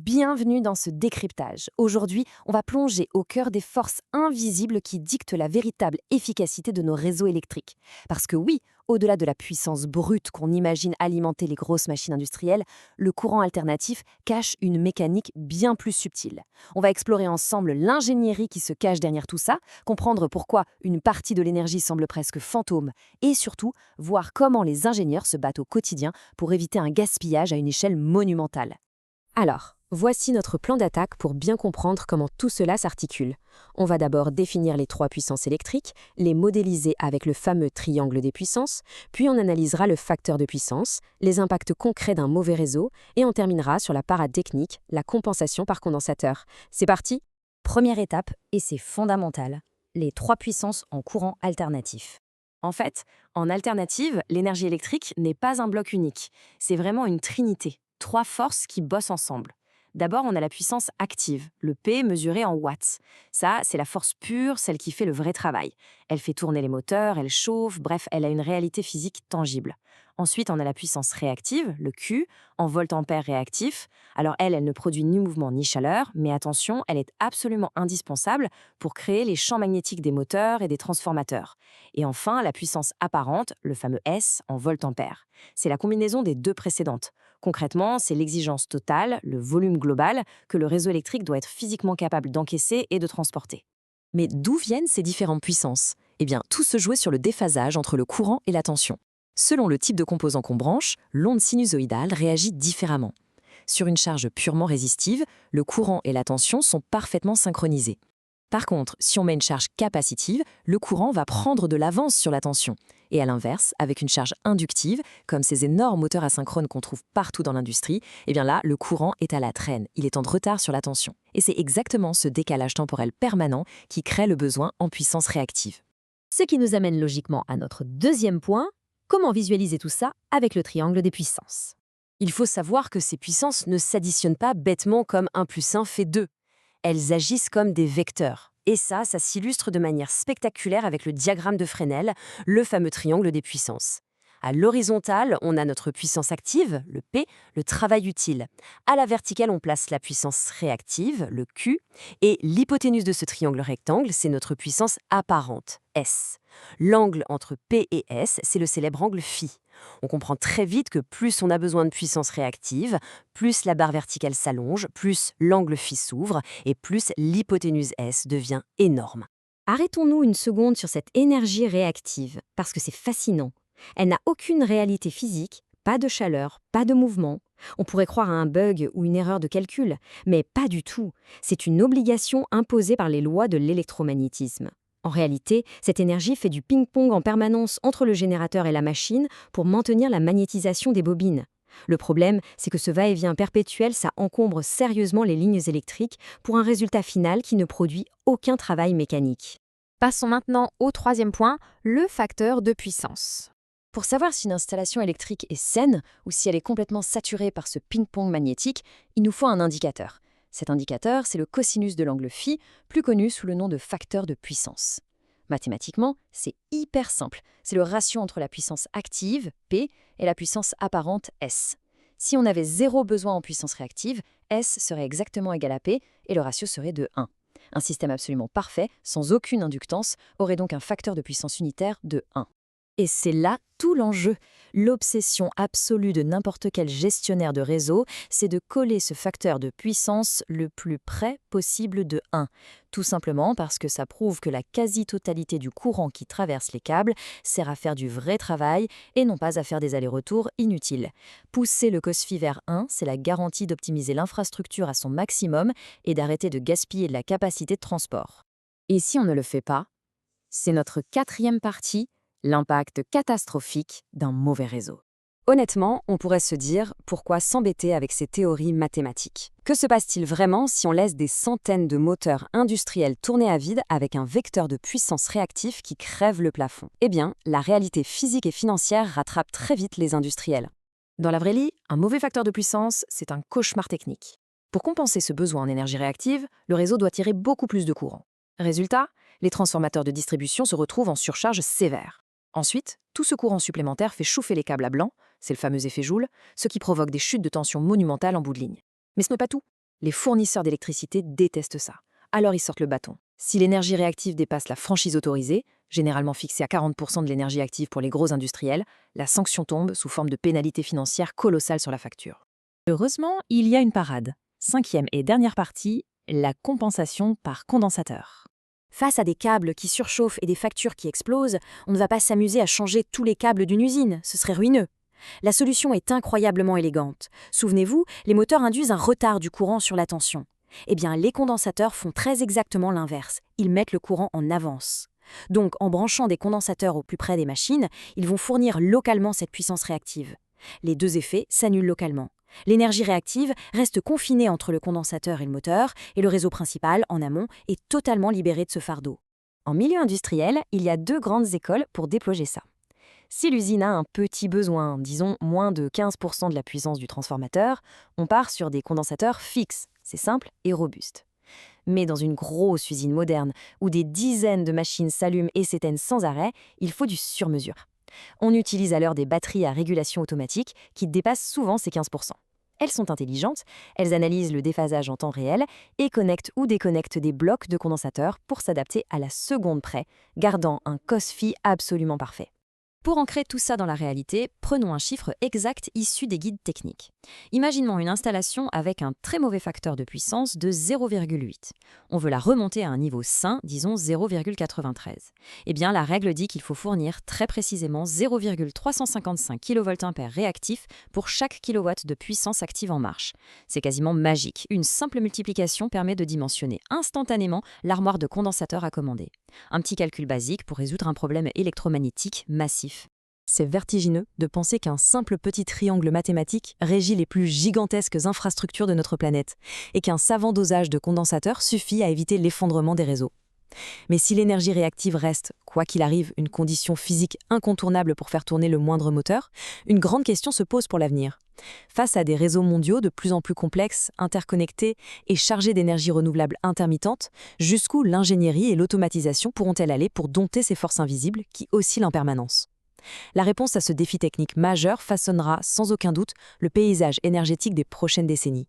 Bienvenue dans ce décryptage. Aujourd'hui, on va plonger au cœur des forces invisibles qui dictent la véritable efficacité de nos réseaux électriques. Parce que oui, au-delà de la puissance brute qu'on imagine alimenter les grosses machines industrielles, le courant alternatif cache une mécanique bien plus subtile. On va explorer ensemble l'ingénierie qui se cache derrière tout ça, comprendre pourquoi une partie de l'énergie semble presque fantôme et surtout voir comment les ingénieurs se battent au quotidien pour éviter un gaspillage à une échelle monumentale. Alors, voici notre plan d'attaque pour bien comprendre comment tout cela s'articule. On va d'abord définir les trois puissances électriques, les modéliser avec le fameux triangle des puissances, puis on analysera le facteur de puissance, les impacts concrets d'un mauvais réseau, et on terminera sur la parade technique, la compensation par condensateur. C'est parti? Première étape, et c'est fondamental, les trois puissances en courant alternatif. En fait, en alternative, l'énergie électrique n'est pas un bloc unique, c'est vraiment une trinité. Trois forces qui bossent ensemble. D'abord, on a la puissance active, le P mesuré en watts. Ça, c'est la force pure, celle qui fait le vrai travail. Elle fait tourner les moteurs, elle chauffe, bref, elle a une réalité physique tangible. Ensuite, on a la puissance réactive, le Q, en volt-ampère réactif. Alors elle ne produit ni mouvement ni chaleur, mais attention, elle est absolument indispensable pour créer les champs magnétiques des moteurs et des transformateurs. Et enfin, la puissance apparente, le fameux S, en volt-ampère. C'est la combinaison des deux précédentes. Concrètement, c'est l'exigence totale, le volume global, que le réseau électrique doit être physiquement capable d'encaisser et de transporter. Mais d'où viennent ces différentes puissances? Eh bien, tout se jouait sur le déphasage entre le courant et la tension. Selon le type de composant qu'on branche, l'onde sinusoïdale réagit différemment. Sur une charge purement résistive, le courant et la tension sont parfaitement synchronisés. Par contre, si on met une charge capacitive, le courant va prendre de l'avance sur la tension. Et à l'inverse, avec une charge inductive, comme ces énormes moteurs asynchrones qu'on trouve partout dans l'industrie, eh bien là, le courant est à la traîne, il est en retard sur la tension. Et c'est exactement ce décalage temporel permanent qui crée le besoin en puissance réactive. Ce qui nous amène logiquement à notre deuxième point, comment visualiser tout ça avec le triangle des puissances? Il faut savoir que ces puissances ne s'additionnent pas bêtement comme 1 plus 1 fait 2. Elles agissent comme des vecteurs. Et ça s'illustre de manière spectaculaire avec le diagramme de Fresnel, le fameux triangle des puissances. À l'horizontale, on a notre puissance active, le P, le travail utile. À la verticale, on place la puissance réactive, le Q, et l'hypoténuse de ce triangle rectangle, c'est notre puissance apparente, S. L'angle entre P et S, c'est le célèbre angle phi. On comprend très vite que plus on a besoin de puissance réactive, plus la barre verticale s'allonge, plus l'angle phi s'ouvre, et plus l'hypoténuse S devient énorme. Arrêtons-nous une seconde sur cette énergie réactive, parce que c'est fascinant. Elle n'a aucune réalité physique, pas de chaleur, pas de mouvement. On pourrait croire à un bug ou une erreur de calcul, mais pas du tout. C'est une obligation imposée par les lois de l'électromagnétisme. En réalité, cette énergie fait du ping-pong en permanence entre le générateur et la machine pour maintenir la magnétisation des bobines. Le problème, c'est que ce va-et-vient perpétuel, ça encombre sérieusement les lignes électriques pour un résultat final qui ne produit aucun travail mécanique. Passons maintenant au troisième point, le facteur de puissance. Pour savoir si une installation électrique est saine ou si elle est complètement saturée par ce ping-pong magnétique, il nous faut un indicateur. Cet indicateur, c'est le cosinus de l'angle phi, plus connu sous le nom de facteur de puissance. Mathématiquement, c'est hyper simple. C'est le ratio entre la puissance active, P, et la puissance apparente, S. Si on avait zéro besoin en puissance réactive, S serait exactement égal à P et le ratio serait de 1. Un système absolument parfait, sans aucune inductance, aurait donc un facteur de puissance unitaire de 1. Et c'est là tout l'enjeu. L'obsession absolue de n'importe quel gestionnaire de réseau, c'est de coller ce facteur de puissance le plus près possible de 1. Tout simplement parce que ça prouve que la quasi-totalité du courant qui traverse les câbles sert à faire du vrai travail et non pas à faire des allers-retours inutiles. Pousser le COSFI vers 1, c'est la garantie d'optimiser l'infrastructure à son maximum et d'arrêter de gaspiller de la capacité de transport. Et si on ne le fait pas, c'est notre quatrième partie, l'impact catastrophique d'un mauvais réseau. Honnêtement, on pourrait se dire pourquoi s'embêter avec ces théories mathématiques. Que se passe-t-il vraiment si on laisse des centaines de moteurs industriels tourner à vide avec un vecteur de puissance réactif qui crève le plafond? Eh bien, la réalité physique et financière rattrape très vite les industriels. Dans la vraie vie, un mauvais facteur de puissance, c'est un cauchemar technique. Pour compenser ce besoin en énergie réactive, le réseau doit tirer beaucoup plus de courant. Résultat, les transformateurs de distribution se retrouvent en surcharge sévère. Ensuite, tout ce courant supplémentaire fait chauffer les câbles à blanc, c'est le fameux effet Joule, ce qui provoque des chutes de tension monumentales en bout de ligne. Mais ce n'est pas tout. Les fournisseurs d'électricité détestent ça. Alors ils sortent le bâton. Si l'énergie réactive dépasse la franchise autorisée, généralement fixée à 40% de l'énergie active pour les gros industriels, la sanction tombe sous forme de pénalité financière colossale sur la facture. Heureusement, il y a une parade. 5e et dernière partie, la compensation par condensateur. Face à des câbles qui surchauffent et des factures qui explosent, on ne va pas s'amuser à changer tous les câbles d'une usine, ce serait ruineux. La solution est incroyablement élégante. Souvenez-vous, les moteurs induisent un retard du courant sur la tension. Eh bien, les condensateurs font très exactement l'inverse. Ils mettent le courant en avance. Donc, en branchant des condensateurs au plus près des machines, ils vont fournir localement cette puissance réactive. Les deux effets s'annulent localement. L'énergie réactive reste confinée entre le condensateur et le moteur, et le réseau principal, en amont, est totalement libéré de ce fardeau. En milieu industriel, il y a 2 grandes écoles pour déployer ça. Si l'usine a un petit besoin, disons moins de 15% de la puissance du transformateur, on part sur des condensateurs fixes, c'est simple et robuste. Mais dans une grosse usine moderne, où des dizaines de machines s'allument et s'éteignent sans arrêt, il faut du sur-mesure. On utilise alors des batteries à régulation automatique qui dépassent souvent ces 15%. Elles sont intelligentes, elles analysent le déphasage en temps réel et connectent ou déconnectent des blocs de condensateurs pour s'adapter à la seconde près, gardant un COS-FI absolument parfait. Pour ancrer tout ça dans la réalité, prenons un chiffre exact issu des guides techniques. Imaginons une installation avec un très mauvais facteur de puissance de 0,8. On veut la remonter à un niveau sain, disons 0,93. Eh bien, la règle dit qu'il faut fournir très précisément 0,355 kVA réactif pour chaque kilowatt de puissance active en marche. C'est quasiment magique. Une simple multiplication permet de dimensionner instantanément l'armoire de condensateurs à commander. Un petit calcul basique pour résoudre un problème électromagnétique massif. C'est vertigineux de penser qu'un simple petit triangle mathématique régit les plus gigantesques infrastructures de notre planète et qu'un savant dosage de condensateurs suffit à éviter l'effondrement des réseaux. Mais si l'énergie réactive reste, quoi qu'il arrive, une condition physique incontournable pour faire tourner le moindre moteur, une grande question se pose pour l'avenir. Face à des réseaux mondiaux de plus en plus complexes, interconnectés et chargés d'énergie renouvelable intermittente, jusqu'où l'ingénierie et l'automatisation pourront-elles aller pour dompter ces forces invisibles qui oscillent en permanence ? La réponse à ce défi technique majeur façonnera sans aucun doute le paysage énergétique des prochaines décennies.